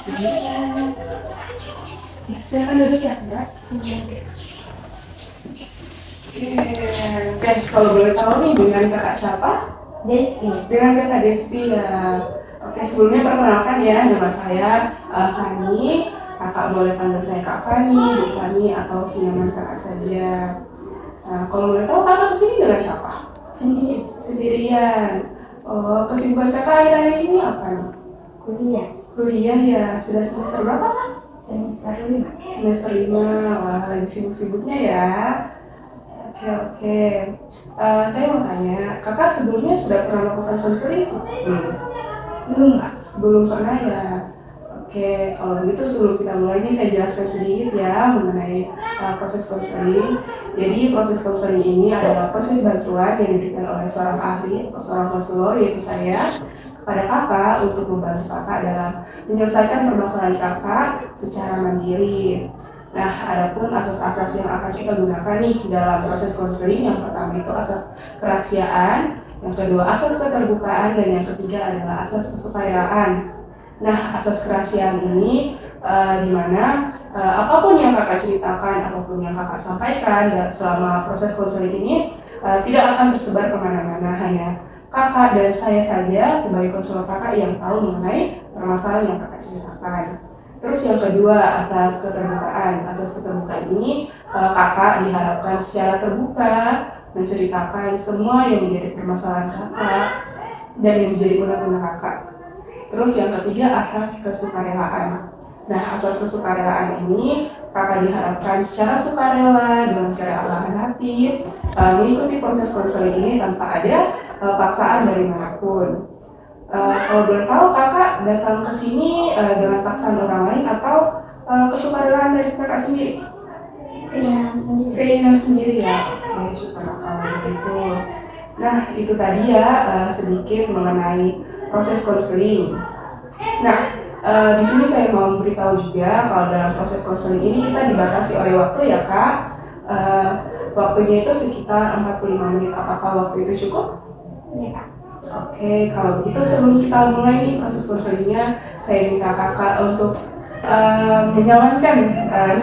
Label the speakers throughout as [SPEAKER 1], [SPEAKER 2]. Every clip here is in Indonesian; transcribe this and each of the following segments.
[SPEAKER 1] Ya, silakan duduk ya, Mbak. Oke, kalau boleh tahu nih dengan kakak siapa?
[SPEAKER 2] Deski.
[SPEAKER 1] Dengan kakak Desti ya. Oke, sebelumnya perkenalkan ya, nama saya Fani. Kakak boleh panggil saya Kak Fani, Bu Fani, atau senyaman kakak saja. Nah, kalau boleh tahu kakak kesini dengan siapa?
[SPEAKER 2] Sendiri.
[SPEAKER 1] Sendirian. Oh, kesibukan kakak akhir-akhir ini apa nih?
[SPEAKER 2] Kuliah.
[SPEAKER 1] Kuliah ya, sudah semester berapa Kak?
[SPEAKER 2] Semester 5.
[SPEAKER 1] Semester 5, wah lagi sibuk-sibuknya ya. Oke. Saya mau tanya, kakak sebelumnya sudah pernah melakukan konseling sih?
[SPEAKER 2] Belum Kak.
[SPEAKER 1] Belum pernah ya? Oke, kalau begitu sebelum kita mulai ini saya jelaskan sedikit ya mengenai proses konseling. Jadi proses konseling ini adalah proses bantuan yang diberikan oleh seorang ahli atau seorang konselor yaitu saya kepada kakak untuk membantu kakak dalam menyelesaikan permasalahan kakak secara mandiri. Nah, adapun asas-asas yang akan kita gunakan nih dalam proses konseling, yang pertama itu asas kerahasiaan, yang kedua asas keterbukaan, dan yang ketiga adalah asas kesukarela. Nah, asas kerahasiaan ini di mana apapun yang kakak ceritakan, apapun yang kakak sampaikan selama proses konseling ini tidak akan tersebar kemana-mana, hanya kakak dan saya saja sebagai konselor kakak yang tahu mengenai permasalahan yang kakak ceritakan. Terus yang kedua, asas keterbukaan. Asas keterbukaan ini kakak diharapkan secara terbuka menceritakan semua yang menjadi permasalahan kakak dan yang menjadi unek-unek kakak. Terus yang ketiga, asas kesukarelaan. Nah, asas kesukarelaan ini kakak diharapkan secara sukarela dengan kerelaan hati mengikuti proses konseling ini tanpa ada paksaan dari manapun. Kalau boleh tahu kakak datang ke sini dengan paksaan orang lain atau kesukarelaan dari kakak sendiri?
[SPEAKER 2] Keinginan sendiri.
[SPEAKER 1] Keinginan sendiri ya. Oke, syukur kalau begitu. Nah, itu tadi ya sedikit mengenai proses konseling. Nah, di sini saya mau memberitahu juga kalau dalam proses konseling ini kita dibatasi oleh waktu ya Kak. Waktunya itu sekitar 45 menit. Apakah waktu itu cukup?
[SPEAKER 2] Iya Kak.
[SPEAKER 1] Oke, kalau begitu sebelum kita mulai nih proses konselingnya, saya minta kakak untuk menyamankan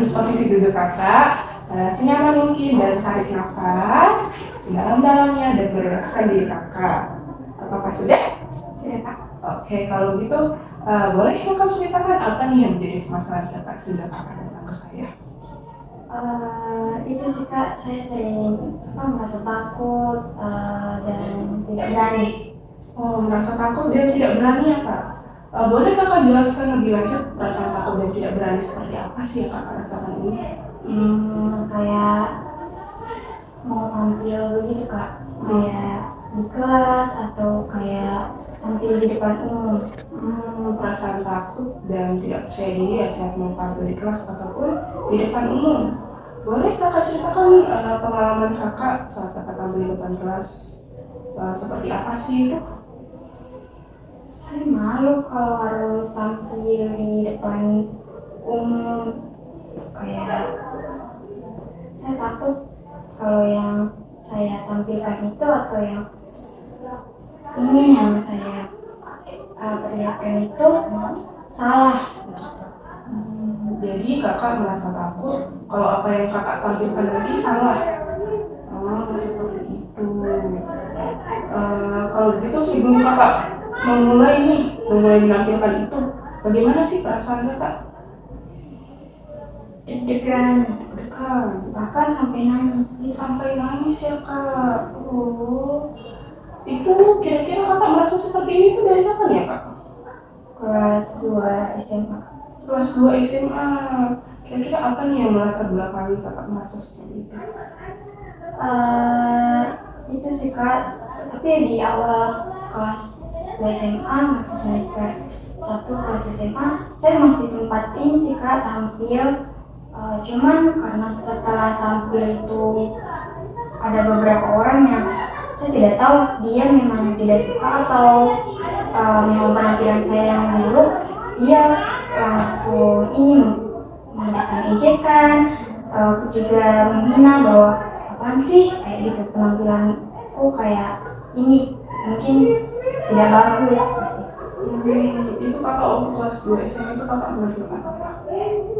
[SPEAKER 1] nih posisi duduk kakak senyaman mungkin dan tarik nafas sedalam-dalamnya dan merilekskan diri kakak. Apakah sudah?
[SPEAKER 2] Sudah Kak.
[SPEAKER 1] Oke, kalau begitu boleh kakak ceritakan apa nih yang menjadi permasalahan kakak sehingga kakak datang ke saya?
[SPEAKER 2] Itu sih Kak, saya sering merasa takut dan tidak berani.
[SPEAKER 1] Oh, merasa takut dan tidak berani ya Kak? Boleh kakak jelaskan lebih lanjut perasaan takut dan tidak berani seperti apa sih yang kakak rasakan ini?
[SPEAKER 2] Kayak mau tampil begitu Kak, kayak di kelas atau kayak tampil di depan umum.
[SPEAKER 1] Perasaan takut dan tidak percaya diri ya saat mau tampil di kelas ataupun di depan umum. Boleh kakak ceritakan pengalaman kakak saat kakak tampil di depan kelas seperti apa sih itu?
[SPEAKER 2] Saya malu kalau harus tampil di depan umum, kayak saya takut kalau yang saya tampilkan itu atau yang ini yang saya perlihatkan itu salah gitu.
[SPEAKER 1] Jadi kakak merasa takut kalau apa yang kakak tampilkan nanti salah. Oh, seperti itu. Kalau begitu sebelum kakak memulai menampilkan itu, bagaimana sih perasaan kakak?
[SPEAKER 2] Deg-degan,
[SPEAKER 1] Bahkan
[SPEAKER 2] sampai nangis gitu.
[SPEAKER 1] sampai nangis ya kak. Oh, itu kira-kira kakak merasa seperti ini tuh dari kapan ya kak?
[SPEAKER 2] Kelas 2 SMA.
[SPEAKER 1] Kelas 2 SMA. Kira-kira apa nih yang melatar belakangi kakak merasa seperti itu?
[SPEAKER 2] Itu sih Kak, tapi di awal kelas 2 SMA, masih semester 1 kelas SMA, saya masih sempat ini sih Kak tampil. Cuman karena setelah tampil itu ada beberapa orang yang saya tidak tahu dia memang tidak suka atau memang penampilan saya yang buruk, dia langsung ini memberikan ejekan, juga menghina bahwa apaan sih kayak gitu, penampilanku kayak ini mungkin tidak bagus.
[SPEAKER 1] Itu kakak waktu kelas 2 SMA itu kakak menampilkan apa?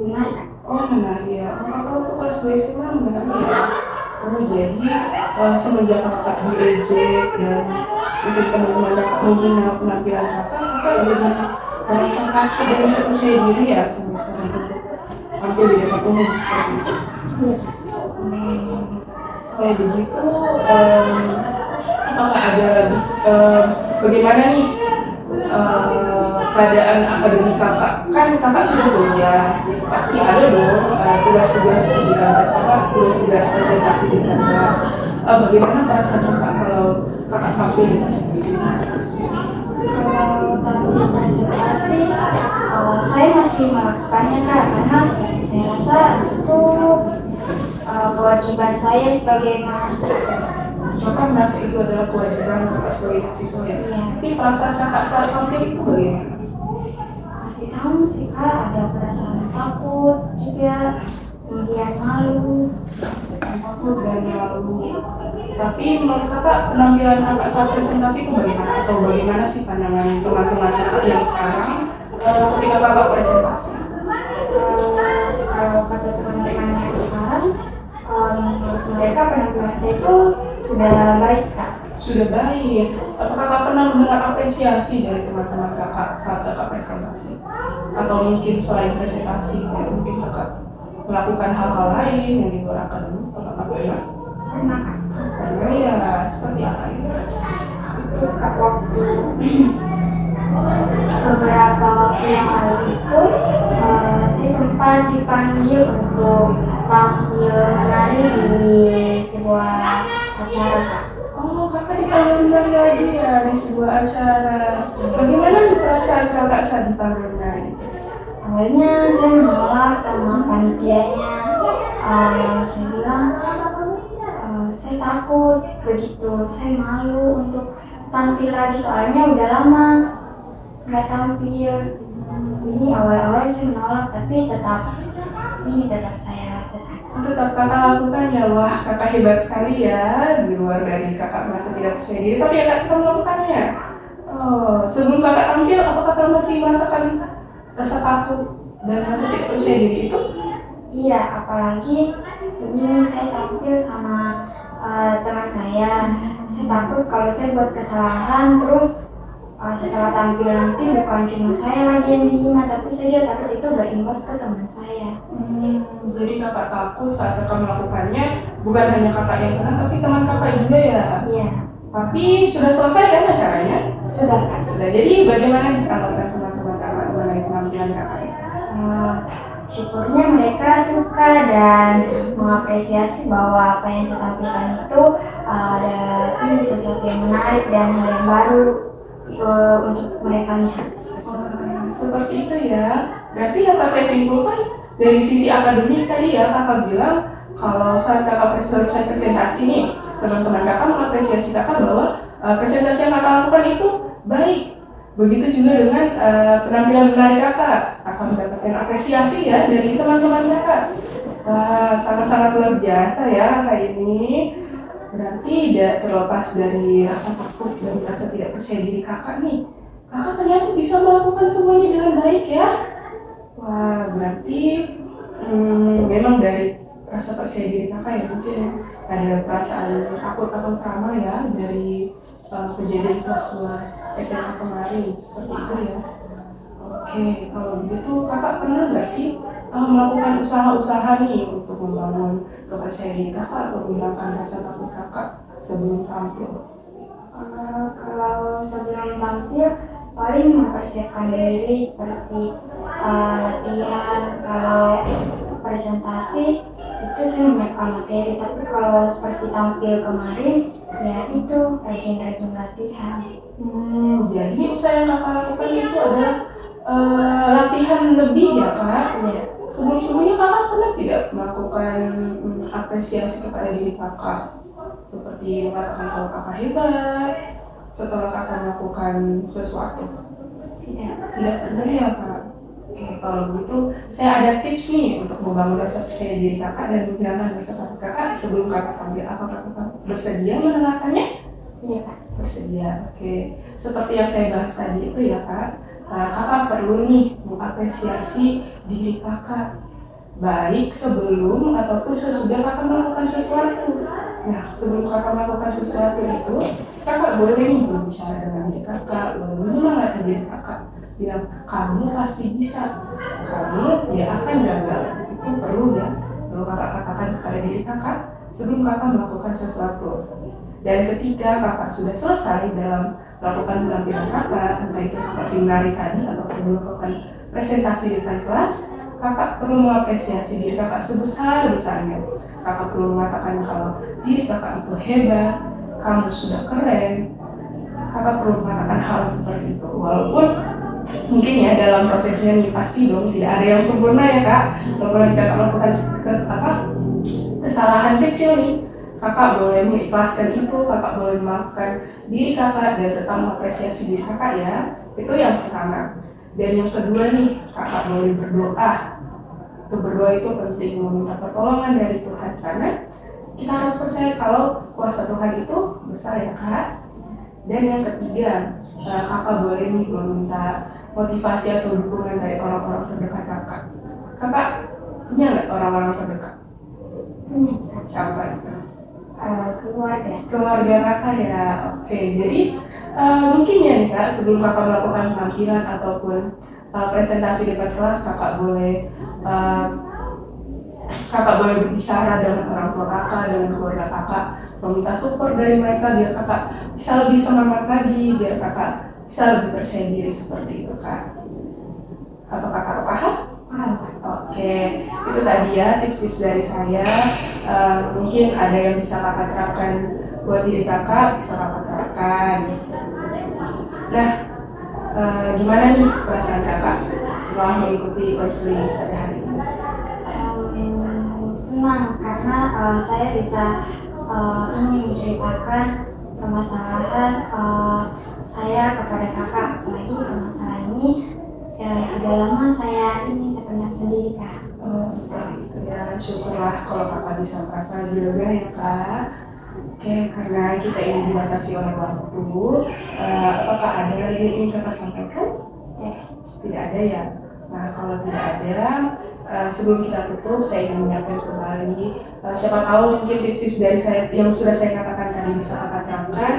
[SPEAKER 2] Benar Kak?
[SPEAKER 1] Oh menari ya, oh kakak waktu kelas 2 SMA menari ya? Oh jadi semenjak kakak diejek dan mungkin teman-teman kakak menghina penampilan kakak, kakak jadi merasa takut dan tidak percaya diri ya sampai sekarang untuk tampil di depan umum seperti itu.
[SPEAKER 2] Iya.
[SPEAKER 1] Kalau begitu, apakah ada bagaimana nih keadaan akademik kakak? Kan kakak sudah kuliah, pasti ada dong tugas-tugas di kampus kakak, tugas-tugas presentasi di kampus. Bagaimana perasaan kakak kalau kakak tampil di presentasi di kampus?
[SPEAKER 2] Kalau tampil presentasi, saya masih melakukannya Kak, karena saya rasa itu kewajiban saya sebagai mahasiswa.
[SPEAKER 1] Kakak merasa itu adalah kewajiban kakak sebagai mahasiswa ya?
[SPEAKER 2] Iya.
[SPEAKER 1] Tapi perasaan kakak saat tampil itu bagaimana?
[SPEAKER 2] Masih sama sih Kak, ada perasaan takut juga, kemudian malu.
[SPEAKER 1] Takut dan malu. Tapi menurut kakak penampilan kakak saat presentasi itu bagaimana? Atau bagaimana sih pandangan teman-teman kakak yang sekarang ketika kakak presentasi?
[SPEAKER 2] Kalau kata teman-teman yang sekarang, menurut mereka penampilan saya itu sudah baik Kak.
[SPEAKER 1] Sudah baik. Apakah kakak pernah mendengar apresiasi dari teman-teman kakak saat kakak presentasi? Atau mungkin selain presentasi, kayak mungkin kakak melakukan hal-hal lain yang di luar akademik, kakak pernah?
[SPEAKER 2] Pernah Kak.
[SPEAKER 1] Pernah ya, seperti apa itu?
[SPEAKER 2] Itu Kak waktu beberapa waktu yang lalu itu saya sempat dipanggil untuk tampil menari di sebuah acara Kak.
[SPEAKER 1] Oh, kakak dipanggil menari lagi ya di sebuah acara. Bagaimana nih perasaan kakak saat dipanggil menari?
[SPEAKER 2] Awalnya saya menolak sama panitianya. Saya bilang saya takut, begitu saya malu untuk tampil lagi soalnya udah lama nggak tampil. Jadi awal-awal saya menolak, tapi tetap saya lakukan.
[SPEAKER 1] Tetap kakak lakukan ya, wah kakak hebat sekali ya. Di luar dari kakak merasa tidak percaya diri, tapi ya kakak tetap melakukannya. Oh, sebelum kakak tampil, apakah kakak masih merasakan rasa takut dan rasa tidak percaya diri itu?
[SPEAKER 2] Iya, apalagi begini saya tampil sama teman saya. Saya takut kalau saya buat kesalahan, terus setelah tampil nanti bukan cuma saya lagi yang dihina, tapi saya takut itu berimbas ke teman saya.
[SPEAKER 1] Jadi kakak takut saat kakak melakukannya, bukan hanya kakak yang kena, tapi teman kakak juga ya.
[SPEAKER 2] Iya,
[SPEAKER 1] Tapi sudah selesai kan acaranya?
[SPEAKER 2] sudah Kak.
[SPEAKER 1] Sudah. Jadi bagaimana tanggapan teman-teman kakak mengenai penampilan kakak ini?
[SPEAKER 2] Syukurnya mereka suka dan mengapresiasi bahwa apa yang saya tampilkan itu ada ini sesuatu yang menarik dan hal yang baru untuk mereka lihat.
[SPEAKER 1] Seperti itu ya. Berarti dapat saya simpulkan dari sisi akademik tadi ya, kakak bilang kalau saat kakak selesai presentasi nih, teman-teman kakak mengapresiasi kakak bahwa presentasi yang kakak lakukan itu baik. Begitu juga dengan penampilan menari kakak, kakak mendapatkan apresiasi ya dari teman-teman kakak. Wah, sangat-sangat luar biasa ya kakak ini. Berarti tidak terlepas dari rasa takut dan rasa tidak percaya diri kakak nih. Kakak ternyata bisa melakukan semuanya dengan baik ya. Wah, berarti memang dari rasa percaya diri kakak ya, mungkin ada perasaan takut atau trauma ya dari kejadian kelas 2 SMA kemarin, seperti itu ya. Oke, kalau begitu kakak pernah nggak sih melakukan usaha-usaha nih untuk membangun kepercayaan diri kakak atau menghilangkan rasa takut kakak sebelum tampil?
[SPEAKER 2] Kalau sebelum tampil paling mempersiapkan diri seperti latihan. Kalau presentasi itu saya menyiapkan materi, tapi kalau seperti tampil kemarin ya itu rajin-rajin latihan.
[SPEAKER 1] Jadi usaha yang kakak lakukan itu adalah latihan lebih ya kak?
[SPEAKER 2] Iya.
[SPEAKER 1] Sebelum-sebelumnya kakak pernah tidak melakukan apresiasi kepada diri kakak? Seperti mengatakan kalau kakak hebat setelah kakak melakukan sesuatu? Tidak pernah ya kak? Oke, kalau begitu saya ada tips nih untuk membangun rasa percaya diri kakak dan menghilangkan rasa takut kakak sebelum kakak tampil. Apakah kakak bersedia mendengarkannya?
[SPEAKER 2] Iya Kak.
[SPEAKER 1] Bersedia, oke. Seperti yang saya bahas tadi itu ya kak, kakak perlu nih mengapresiasi diri kakak, baik sebelum ataupun sesudah kakak melakukan sesuatu. Nah, sebelum kakak melakukan sesuatu itu, kakak boleh nih berbicara dengan diri kakak, boleh menyemangati diri kakak, bilang kamu pasti bisa, kamu tidak akan gagal. Itu perlu ya, perlu kakak katakan kepada diri kakak sebelum kakak melakukan sesuatu. Dan ketika kakak sudah selesai dalam melakukan penampilan kakak, entah itu seperti menari tadi ataupun melakukan presentasi di depan kelas, kakak perlu mengapresiasi diri kakak sebesar-besarnya. Kakak perlu mengatakan kalau diri kakak itu hebat, kamu sudah keren. Kakak perlu mengatakan hal seperti itu. Walaupun mungkin ya dalam prosesnya nih pasti dong tidak ada yang sempurna ya kak. Walaupun kita melakukan kesalahan kecil nih, kakak boleh mengikhlaskan itu, kakak boleh memaafkan diri kakak dan tetap mengapresiasi diri kakak ya. Itu yang pertama. Dan yang kedua nih, kakak boleh berdoa. Itu berdoa itu penting, meminta pertolongan dari Tuhan karena kita harus percaya kalau kuasa Tuhan itu besar ya kak. Dan yang ketiga, kakak boleh nih meminta motivasi atau dukungan dari orang-orang terdekat kakak. Kakak punya nggak orang-orang terdekat? Siapa itu? Keluarga kakak ya. Oke, jadi mungkin ya nih kak, sebelum kakak melakukan penampilan ataupun presentasi di depan kelas, kakak boleh berbicara dengan orang tua kakak, dengan keluarga kakak, meminta support dari mereka biar kakak bisa lebih semangat lagi, biar kakak bisa lebih percaya diri seperti itu kak. Apakah kakak paham? Oke, itu tadi ya tips-tips dari saya. Mungkin ada yang bisa kakak terapkan buat diri kakak, bisa kakak terapkan. Nah, gimana nih perasaan kakak setelah mengikuti konseling pada hari ini?
[SPEAKER 2] Senang karena saya bisa ini menceritakan permasalahan saya kepada kakak, apalagi permasalahan ini ya sudah lama saya pendam sendiri kak.
[SPEAKER 1] Oh seperti itu ya, syukurlah kalau kakak bisa merasa lega ya kak. Oke, karena kita ini dibatasi oleh waktu, apakah ada lagi yang ingin kakak sampaikan? Tidak ada ya. Nah kalau tidak ada, sebelum kita tutup saya ingin menyampaikan kembali, siapa tahu mungkin tips-tips dari saya yang sudah saya katakan tadi bisa kakak terapkan.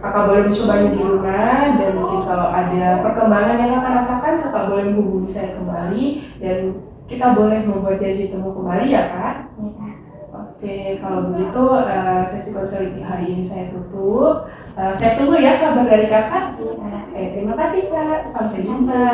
[SPEAKER 1] Kakak boleh mencobanya di rumah, dan mungkin kalau ada perkembangan yang kakak rasakan, kakak boleh menghubungi saya kembali dan kita boleh membuat janji temu kembali ya kak. Oke, kalau begitu sesi konseling hari ini saya tutup. Saya tunggu ya kabar dari kakak. Terima kasih kak, sampai jumpa.